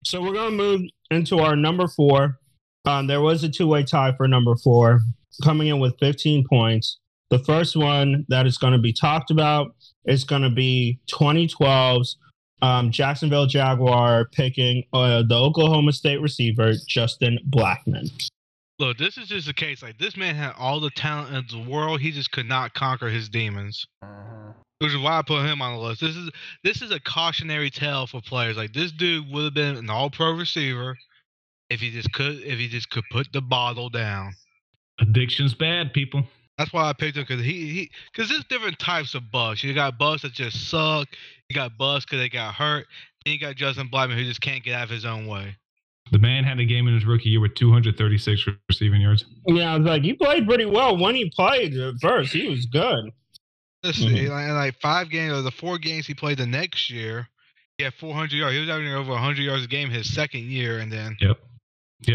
So we're going to move into our number four. There was a two-way tie for number four, coming in with 15 points. The first one that is going to be talked about is going to be 2012's Jacksonville Jaguar picking the Oklahoma State receiver, Justin Blackmon. Look, this is just a case. Like, this man had all the talent in the world. He just could not conquer his demons. Which is why I put him on the list. This is a cautionary tale for players. Like, this dude would have been an all-pro receiver if he just could put the bottle down. Addiction's bad, people. That's why I picked him, because there's different types of busts. You got busts that just suck. You got busts because they got hurt. Then you got Justin Blackmon, who just can't get out of his own way. The man had a game in his rookie year with 236 receiving yards. Yeah, I was like, he played pretty well when he played at first. He was good. Let's see, like 5 games or the 4 games he played the next year, he had 400 yards. He was averaging over 100 yards a game his second year, and then Yep,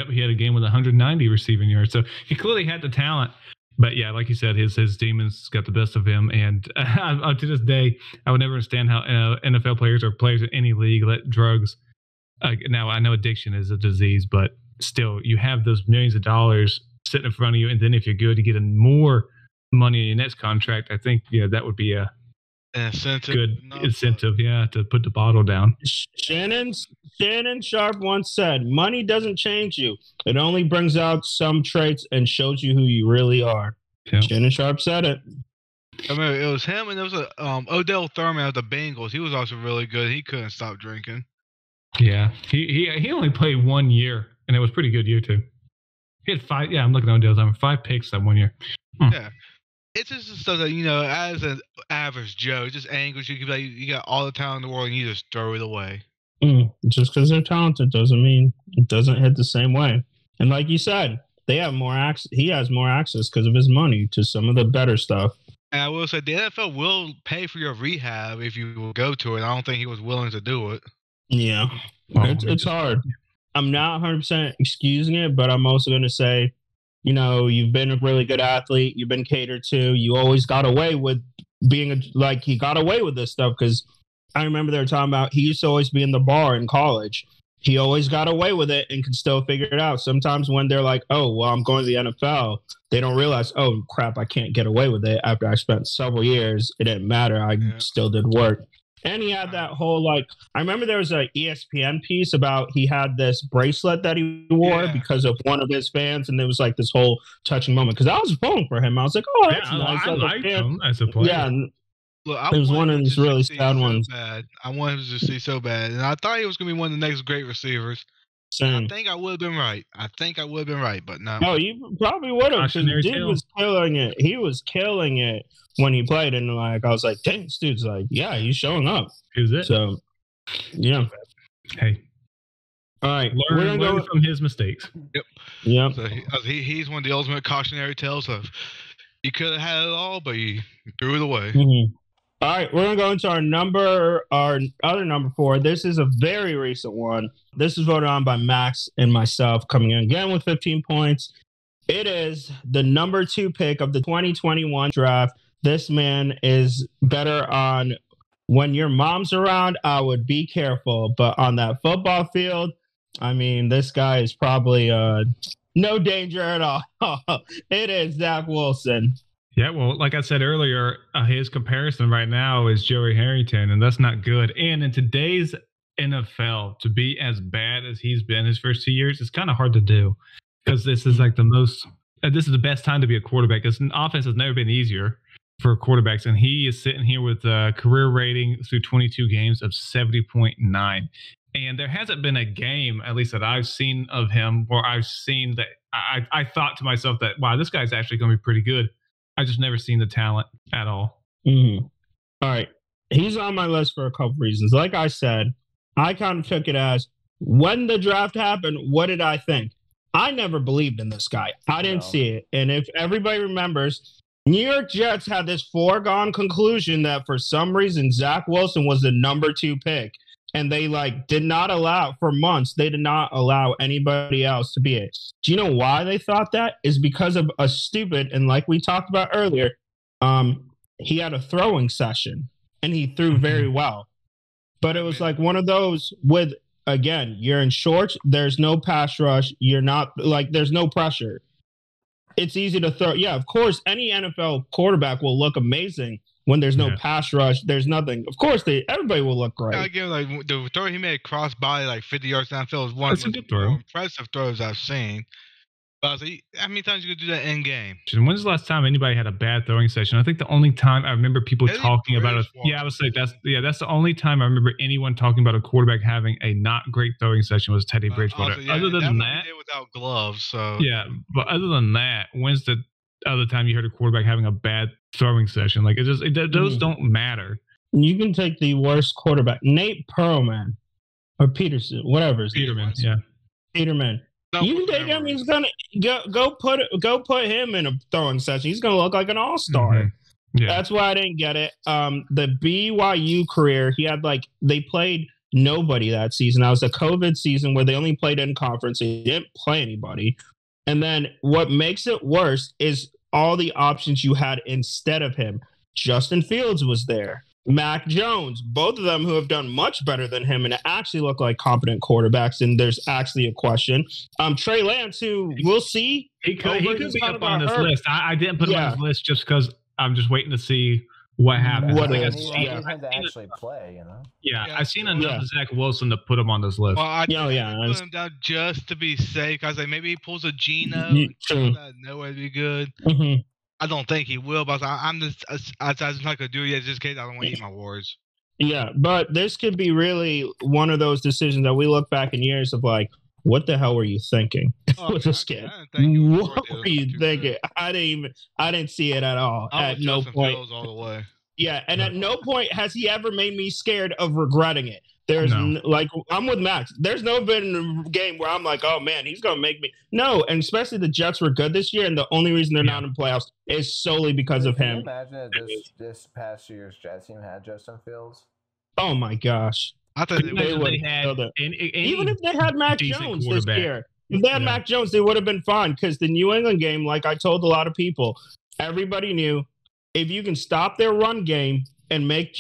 he had a game with 190 receiving yards. So he clearly had the talent. But yeah, like you said, his demons got the best of him. And to this day, I would never understand how NFL players or players in any league let drugs. Now, I know addiction is a disease, but still, you have those millions of dollars sitting in front of you. And then if you're good, you get more money in your next contract. I think that would be a good incentive, to put the bottle down. Shannon Sharp once said, money doesn't change you. It only brings out some traits and shows you who you really are. Yep. Shannon Sharp said it. I mean, it was him, and there was Odell Thurman of the Bengals. He was also really good. He couldn't stop drinking. Yeah, he only played 1 year, and it was a pretty good year, too. He had 5, I'm looking at Odell Thurman, 5 picks that 1 year. Yeah. It's just stuff that, as an average Joe, it just angers you. You got all the talent in the world and you just throw it away. Just because they're talented doesn't mean it doesn't hit the same way. And like you said, they have more access. He has more access because of his money to some of the better stuff. And I will say the NFL will pay for your rehab if you will go to it. I don't think he was willing to do it. Yeah, it's hard. I'm not 100% excusing it, but I'm also going to say, you've been a really good athlete. You've been catered to. You always got away with he got away with this stuff because I remember they were talking about he used to always be in the bar in college. He always got away with it and could still figure it out. Sometimes when they're like, oh, well, I'm going to the NFL, they don't realize, oh, crap, I can't get away with it. After I spent several years, it didn't matter. I still did work. And he had that whole, I remember there was an ESPN piece about he had this bracelet that he wore because of one of his fans. And there was this whole touching moment because I was pulling for him. I was like, oh, that's nice. I liked him as a player. Yeah. Look, it was one of those really sad ones. I wanted him to see so bad. And I thought he was going to be one of the next great receivers. Same. I think I would have been right. But no. No, you probably would have. Because dude was killing it. He was killing it when he played. And I was like, dang, this dude's he's showing up. Who's it? So, yeah. Hey. All right. Learn from his mistakes. Yep. So he's one of the ultimate cautionary tales of you could have had it all, but you threw it away. Mm-hmm. All right, we're going to go into our other number 4. This is a very recent one. This is voted on by Max and myself, coming in again with 15 points. It is the number 2 pick of the 2021 draft. This man is better on when your mom's around, I would be careful. But on that football field, I mean, this guy is probably no danger at all. It is Zach Wilson. Yeah, well, like I said earlier, his comparison right now is Joey Harrington, and that's not good. And in today's NFL, to be as bad as he's been his first 2 years, it's kind of hard to do because this is this is the best time to be a quarterback. Because an offense has never been easier for quarterbacks, and he is sitting here with a career rating through 22 games of 70.9. And there hasn't been a game, at least that I've seen of him, where I've seen that I thought to myself that, wow, this guy's actually going to be pretty good. I just never seen the talent at all. Mm-hmm. All right. He's on my list for a couple reasons. Like I said, I kind of took it as when the draft happened, what did I think? I never believed in this guy. I didn't see it. And if everybody remembers, New York Jets had this foregone conclusion that for some reason Zach Wilson was the number 2 pick. And they did not allow for months. They did not allow anybody else to be it. Do you know why they thought that? Is because of a stupid, and like we talked about earlier, he had a throwing session and he threw very well. But it was one of those with again, you're in shorts. There's no pass rush. You're not like there's no pressure. It's easy to throw. Yeah, of course, any NFL quarterback will look amazing when there's no pass rush. There's nothing. Of course, everybody will look great. Again, like the throw he made cross body like 50 yards downfield was one of the more impressive throws I've seen. But I was like, how many times you could do that in game? When's the last time anybody had a bad throwing session? I think the only time I remember people talking about it. Yeah, I was like, that's the only time I remember anyone talking about a quarterback having a not great throwing session was Teddy Bridgewater. Also, other than that, without gloves. So yeah, but other than that, when's the other time you heard a quarterback having a bad throwing session? Like those don't matter. You can take the worst quarterback, Nate Pearlman or Peterson, whatever. Peterman, yeah, Peterman. You can take him. He's gonna go put him in a throwing session. He's gonna look like an all-star. Mm-hmm. Yeah. That's why I didn't get it. The BYU career, he had they played nobody that season. That was a COVID season where they only played in conference. He didn't play anybody. And then what makes it worse is all the options you had instead of him. Justin Fields was there. Mac Jones, both of them who have done much better than him and actually look like competent quarterbacks, and there's actually a question. Trey Lance, who we'll see. He could be up on this list. I didn't put him on this list just because I'm just waiting to see what happens. What is? He had to actually play, you know? Yeah, I've seen enough of Zach Wilson to put him on this list. Well, I put him down just to be safe. I was like, maybe he pulls a Geno and nowhere to be good. Mm-hmm. I don't think he will, but I'm just not going to do it yet just in case I don't want to eat my words. Yeah, but this could be really one of those decisions that we look back in years of like, what the hell were you thinking with this kid? What were you thinking? I didn't see it at all. At no point. All the way. Yeah, and at no point has he ever made me scared of regretting it. There's I'm with Max. There's no been a game where I'm like, oh man, he's gonna make me. No, and especially the Jets were good this year, and the only reason they're not in playoffs is solely because of him. Can you imagine that this past year's Jets team had Justin Fields? Oh my gosh! I thought they would have even if they had Mac Jones this year. If they had Mac Jones, they would have been fine because the New England game, like I told a lot of people, everybody knew if you can stop their run game and make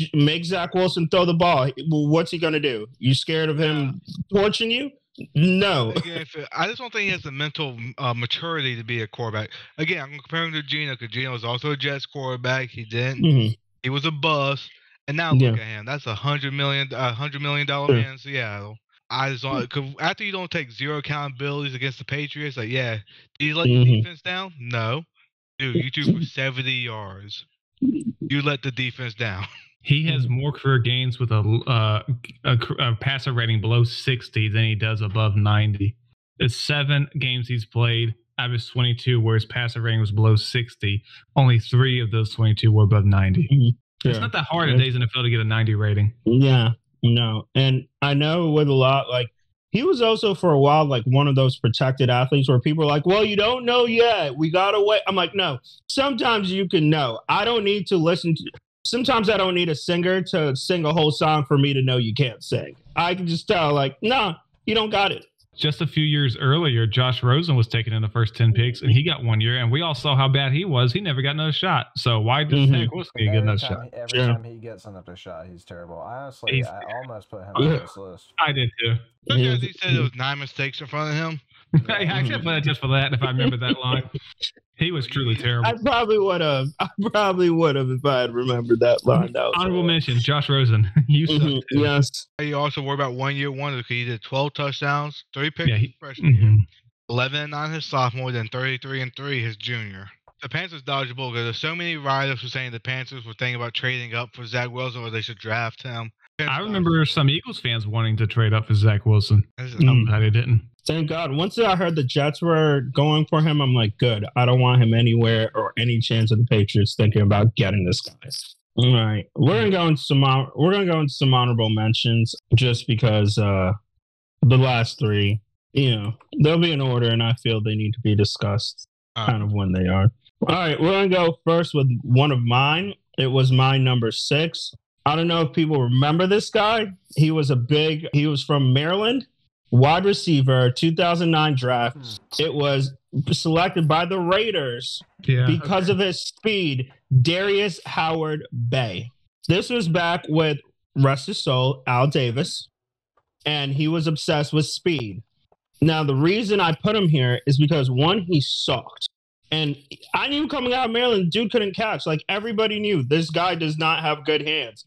Zach Wilson throw the ball, what's he going to do? You scared of him torching you? No. Again, I just don't think he has the mental maturity to be a quarterback. Again, I'm comparing to Geno because Geno was also a Jets quarterback. He didn't. Mm-hmm. He was a bust. And now look at him. That's $100 million man in Seattle. I just don't, cause after you don't take zero accountabilities against the Patriots, like, do you let the defense down? No. Dude, you threw for 70 yards. You let the defense down. He has more career gains with a passer rating below 60 than he does above 90. The 7 games he's played, average 22, where his passer rating was below 60. Only 3 of those 22 were above 90. Yeah. It's not that hard in today's NFL to get a 90 rating. Yeah, no. And I know with a lot, like, he was also for a while like one of those protected athletes where people are like, well, you don't know yet. We got to wait. I'm like, no, sometimes you can know. I don't need to listen to. Sometimes I don't need a singer to sing a whole song for me to know you can't sing. I can just tell like, no, you don't got it. Just a few years earlier, Josh Rosen was taken in the first 10 picks, and he got 1 year, and we all saw how bad he was. He never got another shot. So why does Zach Wilson get another shot? Every time he gets another shot, he's terrible. Honestly, I almost put him on this list. I did too. Because he said there was 9 mistakes in front of him. I should put it just for that if I remember that line. He was truly terrible. I probably would have if I had remembered that line. Honorable mention, Josh Rosen. You suck too. Yes. You also worry about 1 year wonder because he did 12 touchdowns, 3 picks his freshman year, 11-9 his sophomore, then 33-3 his junior. The Panthers dodged a bullet because there's so many writers who saying the Panthers were thinking about trading up for Zach Wilson or they should draft him. I remember some Eagles fans wanting to trade up for Zach Wilson. I'm glad they didn't. Thank God. Once I heard the Jets were going for him, I'm like, good. I don't want him anywhere or any chance of the Patriots thinking about getting this guy. All right. We're gonna go into some honorable mentions just because the last 3, they'll be in order and I feel they need to be discussed kind of when they are. All right, we're gonna go first with one of mine. It was my number 6. I don't know if people remember this guy. He was from Maryland. Wide receiver, 2009 draft. It was selected by the Raiders because of his speed, Darius Howard Bay. This was back with, rest his soul, Al Davis. and he was obsessed with speed. Now, the reason I put him here is because, one, he sucked. And I knew coming out of Maryland, dude couldn't catch. Like, everybody knew this guy does not have good hands.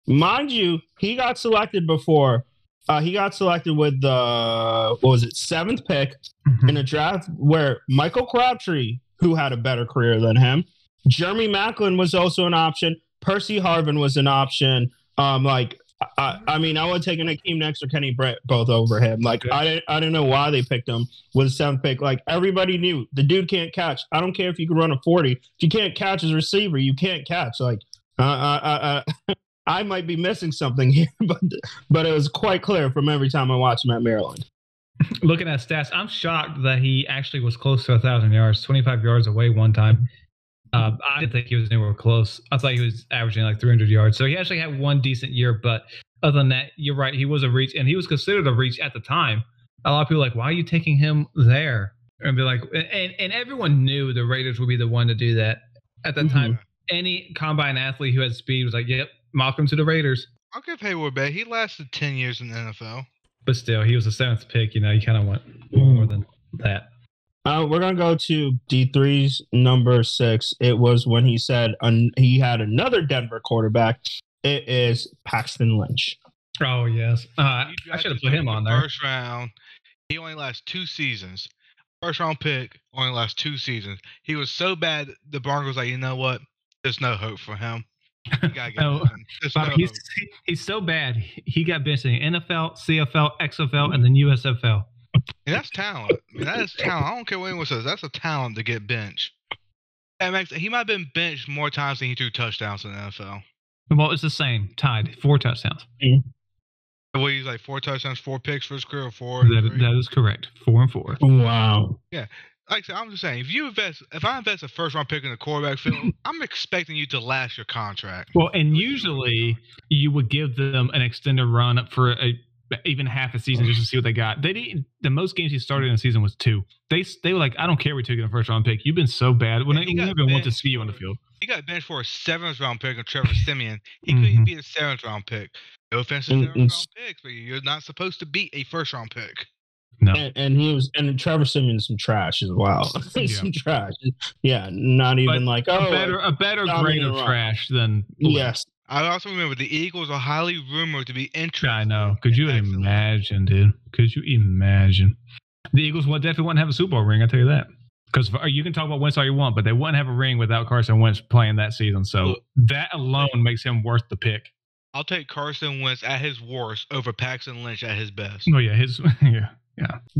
Mind you, he got selected before. He got selected with the, 7th pick in a draft where Michael Crabtree, who had a better career than him, Jeremy Maclin was also an option. Percy Harvin was an option. I would take a Nakeem Nicks or Kenny Britt both over him. Like, I didn't know why they picked him with a 7th pick. Like, everybody knew the dude can't catch. I don't care if you can run a 40. If you can't catch as a receiver, you can't catch. Like, I might be missing something here, but it was quite clear from every time I watched him at Maryland. Looking at stats, I'm shocked that he actually was close to 1,000 yards, 25 yards away one time. I didn't think he was anywhere close. I thought he was averaging like 300 yards. So he actually had one decent year, but other than that, you're right. He was a reach, and he was considered a reach at the time. A lot of people were like, why are you taking him there? And be like, and everyone knew the Raiders would be the one to do that at that time. Any combine athlete who had speed was like, yep, welcome to the Raiders. I'll give Hayward back. He lasted 10 years in the NFL. But still, he was the 7th pick. You know, you kind of want more than that. We're going to go to D3's number 6. It was when he said he had another Denver quarterback. It is Paxton Lynch. Oh, yes. I should have put him on there. First round. He only lasts 2 seasons. First round pick only lasts 2 seasons. He was so bad, the Broncos was like, you know what? There's no hope for him. You gotta get he's so bad. He got benched in the NFL, CFL, XFL, and then USFL. And that's talent. I mean, that is talent. I don't care what anyone says. That's a talent to get benched. And Max, he might have been benched more times than he threw touchdowns in the NFL. Well, it's the same. Tied. 4 touchdowns. Well, he's like 4 touchdowns, 4 picks for his career, 4. That is correct. 4 and 4. Wow. Yeah. Like I said, I'm just saying, if I invest a first round pick in the quarterback field, I'm expecting you to last your contract. Well, and usually you would give them an extended run for even half a season just to see what they got. They didn't. The most games he started in a season was 2. They were like, I don't care. We took it in a first round pick. You've been so bad. We never want to see you on the field. He got benched for a 7th round pick of Trevor Siemian. He couldn't be a 7th round pick. No offense to 7th round picks, but you're not supposed to be a first round pick. No, and Trevor Siemian some trash as well. Some trash. Yeah, not even like a better grade of trash than yes. I also remember the Eagles are highly rumored to be interested. I know. Could you imagine, dude? Could you imagine? The Eagles definitely wouldn't have a Super Bowl ring. I tell you that. Because you can talk about Wentz all you want, but they wouldn't have a ring without Carson Wentz playing that season. So that alone makes him worth the pick. I'll take Carson Wentz at his worst over Paxton Lynch at his best. Oh yeah, yeah.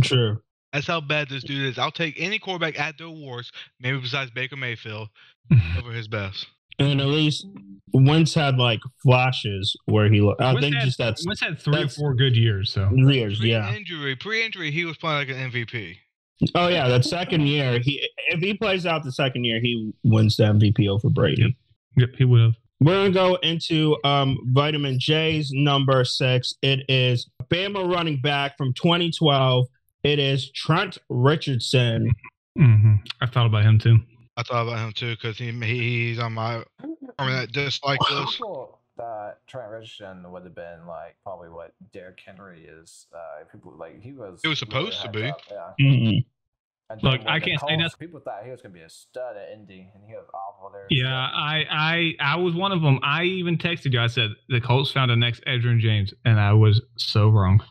True. That's how bad this dude is. I'll take any quarterback at their worst, maybe besides Baker Mayfield, over his best. And at least Wentz had like flashes where he. Wentz had 3 or 4 good years. So Pre-injury, he was playing like an MVP. Oh yeah, that second year, if he plays out the second year, he wins the MVP over Brady. Yep, he would have. We're going to go into Vitamin J's number 6. It is Bama running back from 2012. It is Trent Richardson. I thought about him too. I thought about him too because he's on my that dislike list. That Trent Richardson would have been like probably what Derrick Henry is. People like he was supposed to be. Yeah. Look, I can't say that. People thought he was going to be a stud at Indy, and he was awful there. Yeah, I was one of them. I even texted you. I said the Colts found a next Edgerrin James, and I was so wrong.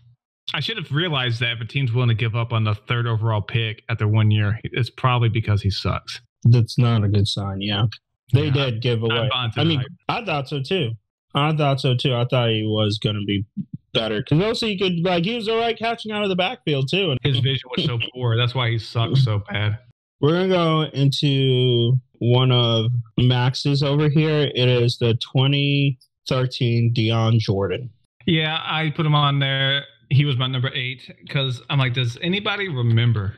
I should have realized that if a team's willing to give up on the 3rd overall pick after 1 year, it's probably because he sucks. That's not a good sign. Yeah, they did give away. I thought so too. I thought he was going to be better because also he was all right catching out of the backfield too. And his vision was so poor. That's why he sucks so bad. We're going to go into one of Max's over here. It is the 2013 Deion Jordan. Yeah, I put him on there. He was my number 8 because I'm like, does anybody remember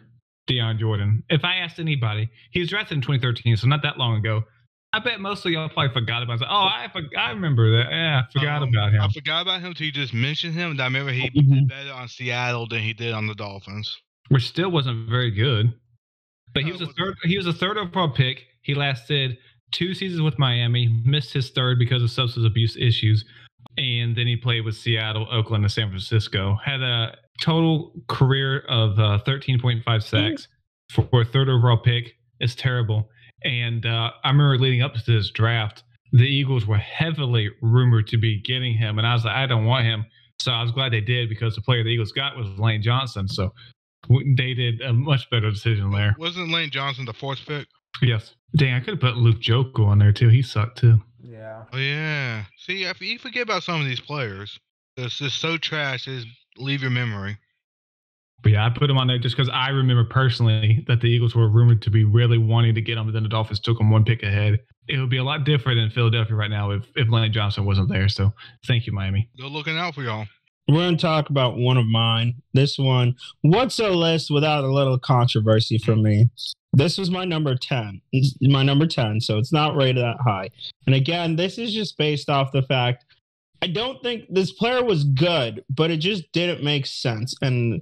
Deion Jordan? If I asked anybody, he was drafted in 2013, so not that long ago. I bet most of y'all probably forgot about it. I remember that. Yeah, I forgot about him. I forgot about him until you just mentioned him. I remember he did better on Seattle than he did on the Dolphins. Which still wasn't very good. But he was a third overall pick. He lasted 2 seasons with Miami, missed his 3rd because of substance abuse issues. and then he played with Seattle, Oakland, and San Francisco. Had a total career of 13.5 sacks for a third overall pick. It's terrible. And I remember leading up to this draft, the Eagles were heavily rumored to be getting him, and I was like, I don't want him. So I was glad they did, because the player the Eagles got was Lane Johnson. So they did a much better decision there. Wasn't Lane Johnson the 4th pick? Yes. Dang, I could have put Luke Jokel on there too. He sucked too. Yeah. Oh yeah. See, you forget about some of these players. It's just so trash. Just leave your memory. But yeah, I put him on there just because I remember personally that the Eagles were rumored to be really wanting to get him, but then the Dolphins took him one pick ahead. It would be a lot different in Philadelphia right now if Lane Johnson wasn't there. So thank you, Miami. They're looking out for y'all. We're going to talk about one of mine. This one, what's a list without a little controversy for me? This was my number 10. My number 10, so it's not rated that high. And again, this is just based off the fact I don't think this player was good, but it just didn't make sense. And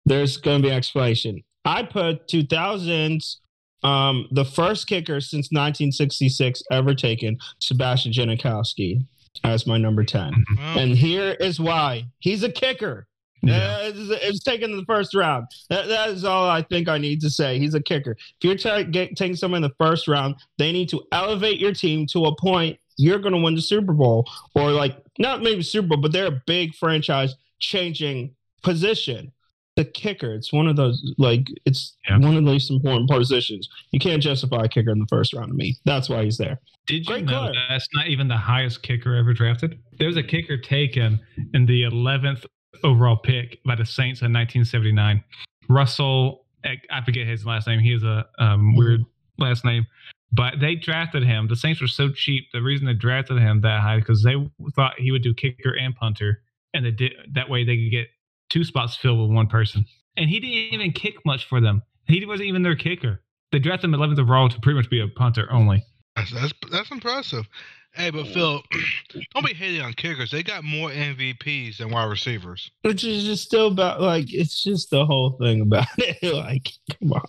there's going to be an explanation. I put 2000s, the first kicker since 1966 ever taken, Sebastian Janikowski, as my number 10. Well, And here is why. He's a kicker. Yeah. It's taken in the first round. That is all I think I need to say. He's a kicker. If you're taking someone in the first round, they need to elevate your team to a point you're going to win the Super Bowl, or like not maybe Super Bowl, but they're a big franchise changing position. The kicker, it's one of those, like, it's one of the least important positions. You can't justify a kicker in the first round to me. That's why he's there. Did you Great know player. that's not even the highest kicker ever drafted? There was a kicker taken in the 11th overall pick by the Saints in 1979. Russell, I forget his last name. He has a weird last name. But they drafted him. The Saints were so cheap. The reason they drafted him that high because they thought he would do kicker and punter. And they did, that way they could get 2 spots filled with 1 person. And he didn't even kick much for them. He wasn't even their kicker. They drafted him 11th overall to pretty much be a punter only. That's impressive. Hey, but Phil, don't be hating on kickers. They got more MVPs than wide receivers. Which is just still about, like, it's just the whole thing about it. Like, come on.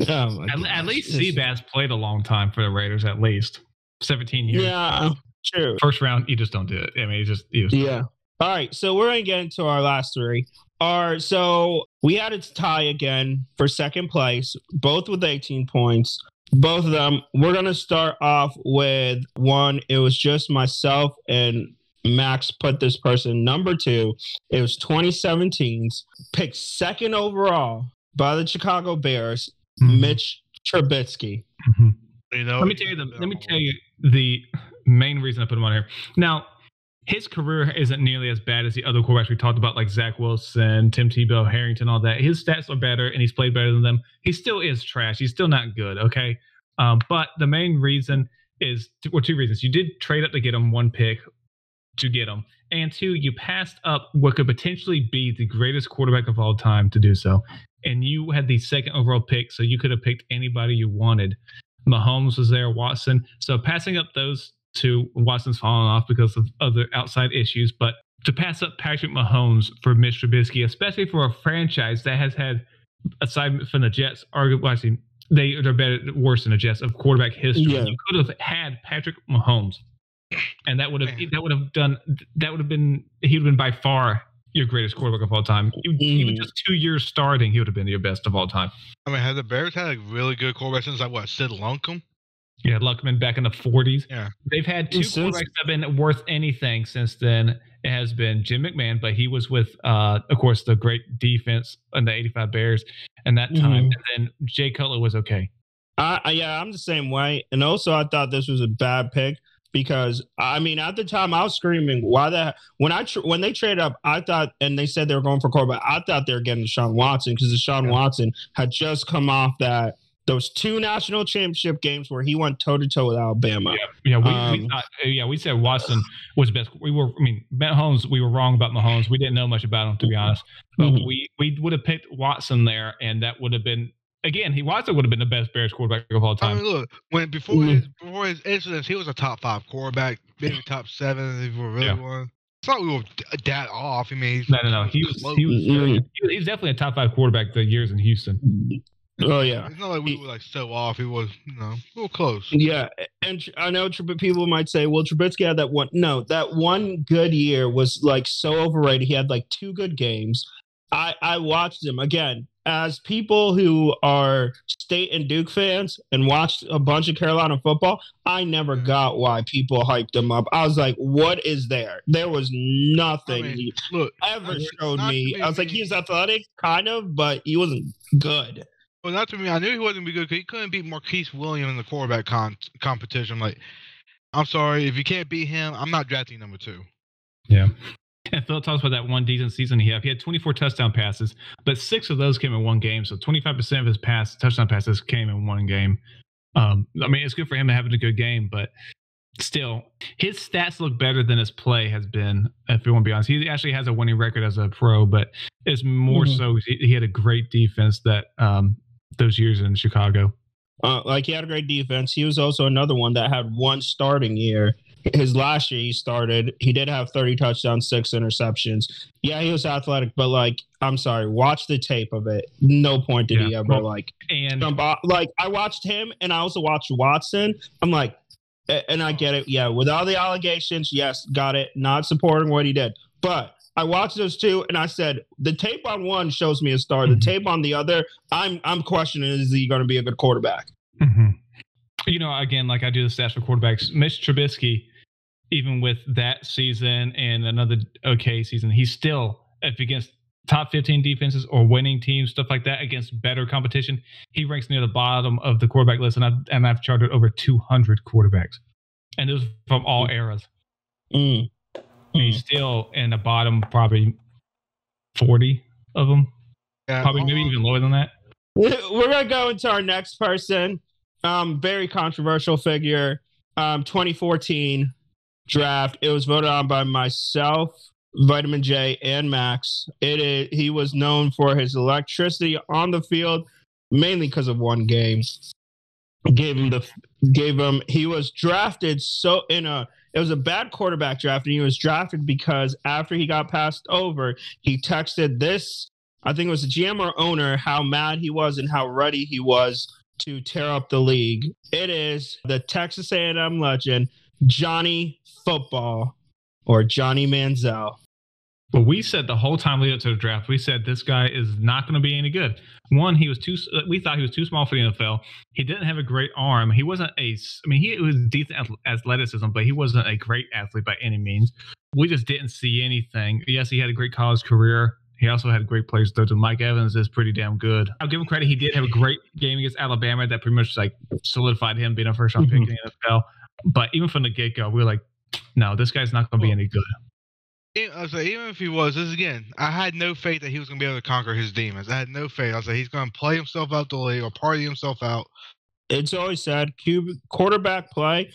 Oh my At gosh. least Seabass played a long time for the Raiders, at least 17 years. Yeah, true. First round, you just don't do it. I mean, he was Yeah. All right, so we're gonna get into our last 3. So we had a tie again for second place, both with 18 points. Both of them. We're gonna start off with one. It was just myself and Max put this person number 2. It was 2017's picked second overall by the Chicago Bears, Mitch Trubisky. You know, Let me tell you the main reason I put him on here. Now, his career isn't nearly as bad as the other quarterbacks we talked about, like Zach Wilson, Tim Tebow, Harrington, all that. His stats are better, and he's played better than them. He still is trash. He's still not good, okay? But the main reason is, 2 reasons. You did trade up to get him 1 pick to get him. And 2, you passed up what could potentially be the greatest quarterback of all time to do so. And you had the second overall pick, so you could have picked anybody you wanted. Mahomes was there, Watson. So passing up those 2, Watson's fallen off because of other outside issues. But to pass up Patrick Mahomes for Mitch Trubisky, especially for a franchise that has had, aside from the Jets, arguably they're better, worse than the Jets of quarterback history. Yeah. You could have had Patrick Mahomes, and he would have been by far your greatest quarterback of all time. Even just 2 years starting, he would have been your best of all time. I mean, have the Bears had a really good quarterback since Sid Lunkam? Yeah, Luckman back in the 40s. Yeah. They've had 2 quarterbacks that have been worth anything since then. It has been Jim McMahon, but he was with, of course, the great defense and the 85 Bears in that time. And then Jay Cutler was okay. I'm the same way. And also, I thought this was a bad pick because, I mean, at the time, I was screaming, when they traded up, I thought, and they said they were going for quarterback, I thought they were getting Deshaun Watson because Deshaun Watson had just come off those 2 national championship games where he went toe-to-toe with Alabama. We said Watson was best. Mahomes, we were wrong about Mahomes. We didn't know much about him, to be honest. But we would have picked Watson there, and that would have been, again, Watson would have been the best Bears quarterback of all time. I mean, look, before his incidents, he was a top 5 quarterback, maybe top 7 if we really want. It's not like we were that off. I mean, no. He was definitely a top 5 quarterback the years in Houston. Oh yeah, It's not like we were like so off. He was, a little close. yeah. And I know people might say, "Well, Trubisky had that one." No, that one good year was like so overrated. He had like 2 good games. I watched him again as people who are State and Duke fans and watched a bunch of Carolina football. I never got why people hyped him up. I was like, "What is there?" There was nothing he ever showed me. I was like, "He's athletic, kind of, but he wasn't good." Well, not to me. I knew he wasn't be good because he couldn't beat Marquise Williams in the quarterback competition. Like, I'm sorry, if you can't beat him, I'm not drafting number 2. Yeah. And Phil talks about that one decent season he had. He had 24 touchdown passes, but 6 of those came in one game. So 25% of his touchdown passes came in one game. I mean, it's good for him to having a good game, but still, his stats look better than his play has been, if you want to be honest. He actually has a winning record as a pro, but it's more so he had a great defense that those years in Chicago. Like, he had a great defense. He was also another one that had one starting year. His last year he started, he did have 30 touchdowns, 6 interceptions. Yeah, he was athletic, but like, I'm sorry, watch the tape of it. No point did he ever jump off. Like, I watched him and I also watched Watson. I'm like, and I get it. Yeah, with all the allegations, yes, got it. Not supporting what he did. But I watched those 2 and I said, the tape on one shows me a star. The tape on the other, I'm questioning, is he going to be a good quarterback? Again, like I do the stats for quarterbacks, Mitch Trubisky, even with that season and another okay season, he's still, if against top 15 defenses or winning teams, stuff like that, against better competition, he ranks near the bottom of the quarterback list. And I've charted over 200 quarterbacks, and those from all eras. He's still in the bottom, probably 40 of them. Yeah, probably maybe even lower than that. We're going to go into our next person. Very controversial figure. 2014 draft. It was voted on by myself, Vitamin J, and Max. He was known for his electricity on the field, mainly because of one game. He was drafted it was a bad quarterback draft, and he was drafted because after he got passed over, he texted this, I think it was the GM or owner, how mad he was and how ready he was to tear up the league. It is the Texas A&M legend, Johnny Football, or Johnny Manziel. But we said the whole time leading up to the draft, we said this guy is not going to be any good. One, we thought he was too small for the NFL. He didn't have a great arm. He wasn't he was decent athleticism, but he wasn't a great athlete by any means. We just didn't see anything. Yes, he had a great college career. He also had great players, though. Mike Evans is pretty damn good. I'll give him credit. He did have a great game against Alabama that pretty much solidified him being a first-round pick in the NFL. But even from the get-go, we were like, no, this guy's not going to be any good. Even if he was, I had no faith that he was going to be able to conquer his demons. I had no faith. I was like, he's going to play himself out the league or party himself out. It's always said, quarterbacking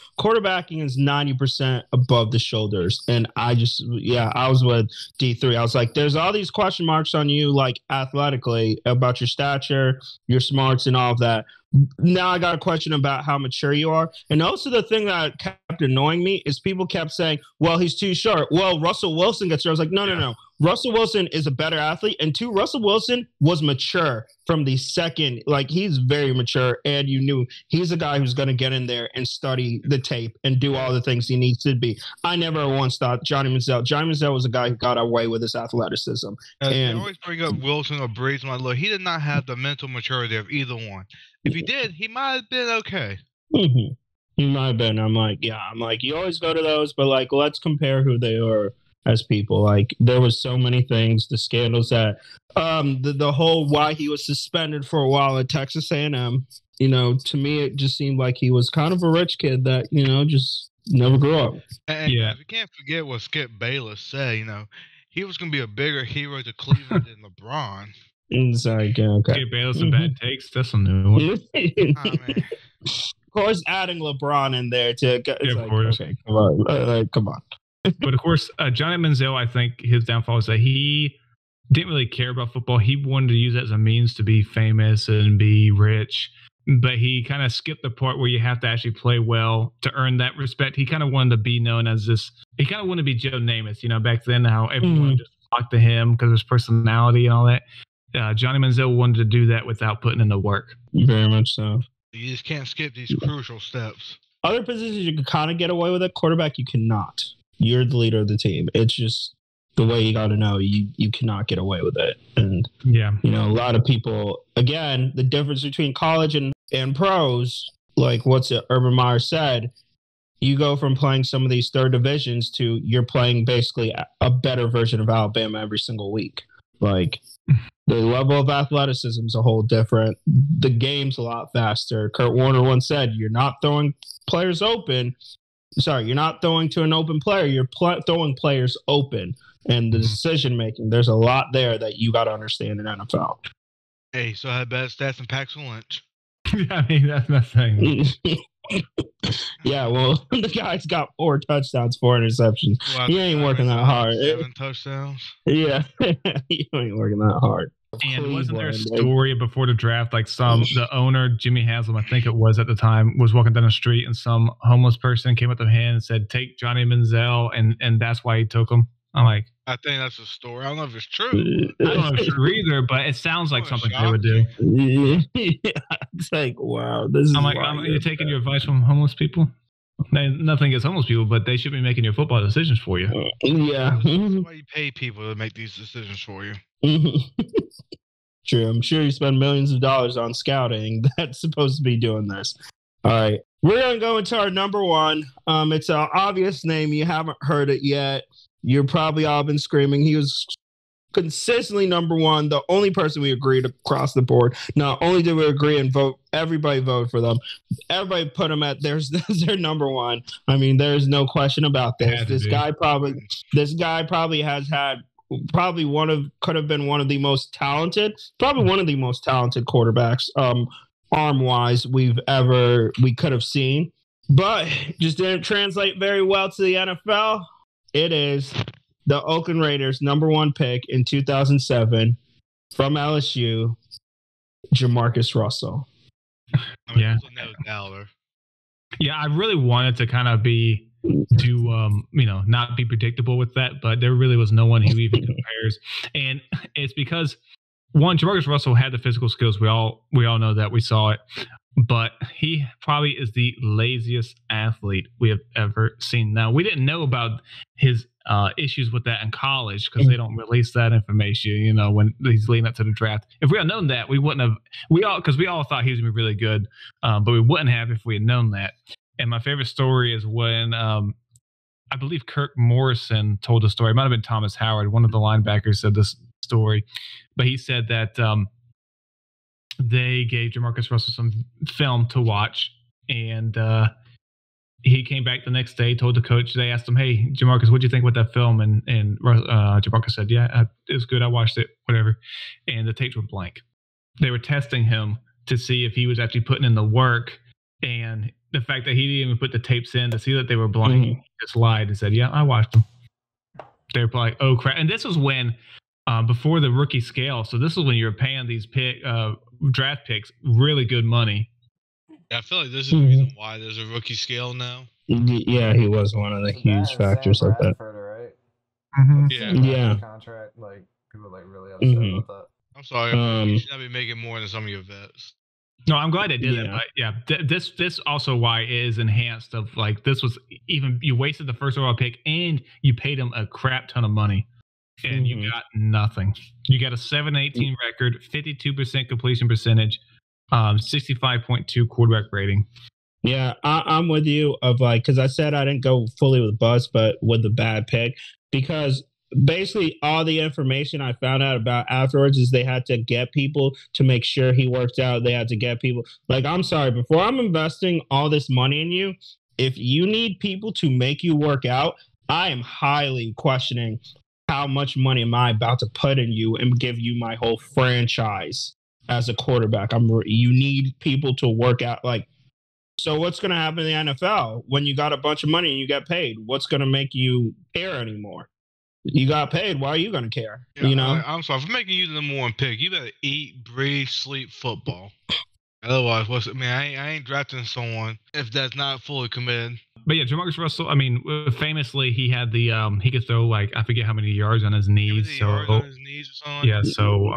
is 90% above the shoulders. And I was with D3. I was like, there's all these question marks on you, like athletically, about your stature, your smarts, and all of that. Now I got a question about how mature you are. And also the thing that kept annoying me is people kept saying, well, he's too short. Well, Russell Wilson gets short. I was like, no. Russell Wilson is a better athlete. And 2, Russell Wilson was mature from the second. Like, he's very mature. And you knew he's a guy who's going to get in there and study the tape and do all the things he needs to be. I never once thought Johnny Manziel was a guy who got away with his athleticism. And they always bring up Wilson or Brees. Look, he did not have the mental maturity of either one. If he did, he might have been okay. He might have been. I'm like, you always go to those, but like, let's compare who they are as people. Like, there was so many things, the scandals that, the whole why he was suspended for a while at Texas A&M. To me, it just seemed like he was kind of a rich kid that, just never grew up. And we can't forget what Skip Bayless said. He was going to be a bigger hero to Cleveland than LeBron. Sorry, okay. Skip Bayless and bad takes. That's a new one. Of course, adding LeBron in there to of course. Okay, come on. But of course, Johnny Manziel, I think his downfall is that he didn't really care about football. He wanted to use it as a means to be famous and be rich. But he kind of skipped the part where you have to actually play well to earn that respect. He kind of wanted to be known as this. He kind of wanted to be Joe Namath, back then, how everyone just flocked to him because of his personality and all that. Johnny Manziel wanted to do that without putting in the work. Very much so. You just can't skip these crucial steps. Other positions you can kind of get away with it. Quarterback, you cannot. You're the leader of the team. It's just the way you got to know. You cannot get away with it. And yeah, a lot of people. Again, the difference between college and pros, like what's it, Urban Meyer said. You go from playing some of these third divisions to you're playing basically a better version of Alabama every single week. Like the level of athleticism is a whole different. The game's a lot faster. Kurt Warner once said, "You're not throwing players open. Sorry, you're not throwing to an open player. You're throwing players open." And the decision making, there's a lot there that you got to understand in NFL. Hey, so I had better stats than Paxton Lynch. I mean, that's nothing. Yeah, well, the guy's got 4 touchdowns, 4 interceptions. Well, he ain't working that hard. 7 touchdowns. Yeah, he ain't working that hard. And wasn't there a story before the draft, like the owner, Jimmy Haslam, I think it was at the time, was walking down the street and some homeless person came up to him and said, "Take Johnny Manziel," and that's why he took him. I'm like, I think that's a story. I don't know if it's true. I don't know if it's true either, but it sounds like something they would do. Yeah, it's like, wow, this is. I'm like, you're taking your advice from homeless people? Nothing against homeless people, but they should be making your football decisions for you. Yeah. That's why you pay people to make these decisions for you. True. I'm sure you spend millions of dollars on scouting that's supposed to be doing this. All right. We're going to go into our number one. It's an obvious name. You haven't heard it yet. You're probably all been screaming. He was consistently number one. The only person we agreed across the board. Not only did we agree and vote, everybody voted for them. Everybody put him at their number one. I mean, there's no question about this. This guy probably has had could have been one of the most talented quarterbacks, arm wise we could have seen, but just didn't translate very well to the NFL. It is the Oakland Raiders' number one pick in 2007 from LSU, Jamarcus Russell. Yeah. Yeah, I really wanted to kind of not be predictable with that, but there really was no one who even compares. And it's because, one, Jamarcus Russell had the physical skills. We all know that. We saw it. But he probably is the laziest athlete we have ever seen. Now, we didn't know about his issues with that in college because they don't release that information, when he's leading up to the draft. If we had known that, we wouldn't have. Because we all thought he was going to be really good, but we wouldn't have if we had known that. And my favorite story is when I believe Kirk Morrison told the story. It might have been Thomas Howard. One of the linebackers said this story, but he said that they gave Jamarcus Russell some film to watch, and he came back the next day, told the coach. They asked him, "Hey, Jamarcus, what do you think about that film?" And Jamarcus said, "Yeah, it was good. I watched it, whatever." And the tapes were blank. They were testing him to see if he was actually putting in the work, and the fact that he didn't even put the tapes in to see that they were blank, he just lied and said, "Yeah, I watched them." They were like, "Oh crap!" And this was when before the rookie scale. So this is when you were paying these draft picks really good money. Yeah, I feel like this is the reason why there's a rookie scale now. Yeah, he was one of the huge factors like that. Right? Yeah. Contract, like people really upset about that. I'm sorry, you should not be making more than some of your vets. No, I'm glad they did it, but yeah, this also why it is enhanced of like this was even you wasted the first overall pick and you paid him a crap ton of money. And you got nothing. You got a 7-18 record, 52% completion percentage, 65.2 quarterback rating. Yeah, I'm with you because I said I didn't go fully with bust, but with the bad pick because basically all the information I found out about afterwards is they had to get people to make sure he worked out. They had to get people I'm sorry, before I'm investing all this money in you, if you need people to make you work out, I am highly questioning how much money am I about to put in you and give you my whole franchise as a quarterback? You need people to work out. So what's going to happen in the NFL when you got a bunch of money and you get paid? What's going to make you care anymore? You got paid. Why are you going to care? Yeah, I'm sorry for making you the number one pick. You better eat, breathe, sleep football. Otherwise, what's it? Man, I ain't drafting someone if that's not fully committed. But yeah, Jamarcus Russell. I mean, famously, he had the he could throw like I forget how many yards on his knees. So on his knees or something. Yeah, so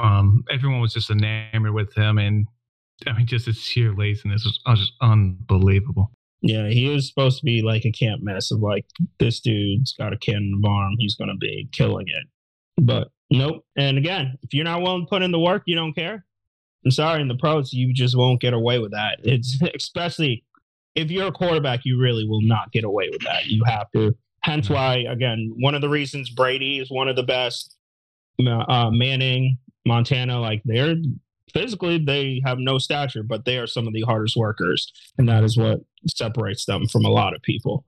everyone was just enamored with him, and I mean, just his sheer laziness was just unbelievable. Yeah, he was supposed to be like a can't miss of like, this dude's got a cannon of arm. He's going to be killing it. But nope. And again, if you're not willing to put in the work, you don't care. I'm sorry, in the pros, you just won't get away with that. It's especially if you're a quarterback, you really will not get away with that. You have to. Hence why, again, one of the reasons Brady is one of the best, Manning, Montana, like they're physically, they have no stature, but they are some of the hardest workers. And that is what separates them from a lot of people.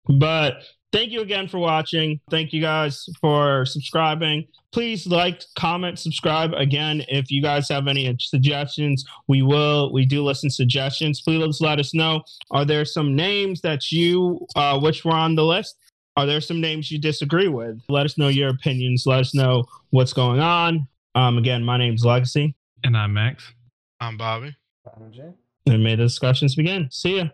But thank you again for watching. Thank you guys for subscribing. Please like, comment, subscribe. Again, if you guys have any suggestions, we do listen to suggestions. Please let us know. Are there some names that you which were on the list? Are there some names you disagree with? Let us know your opinions. Let us know what's going on. Again, my name's Legacy. And I'm Max. I'm Bobby. I'm Jay. And may the discussions begin. See ya.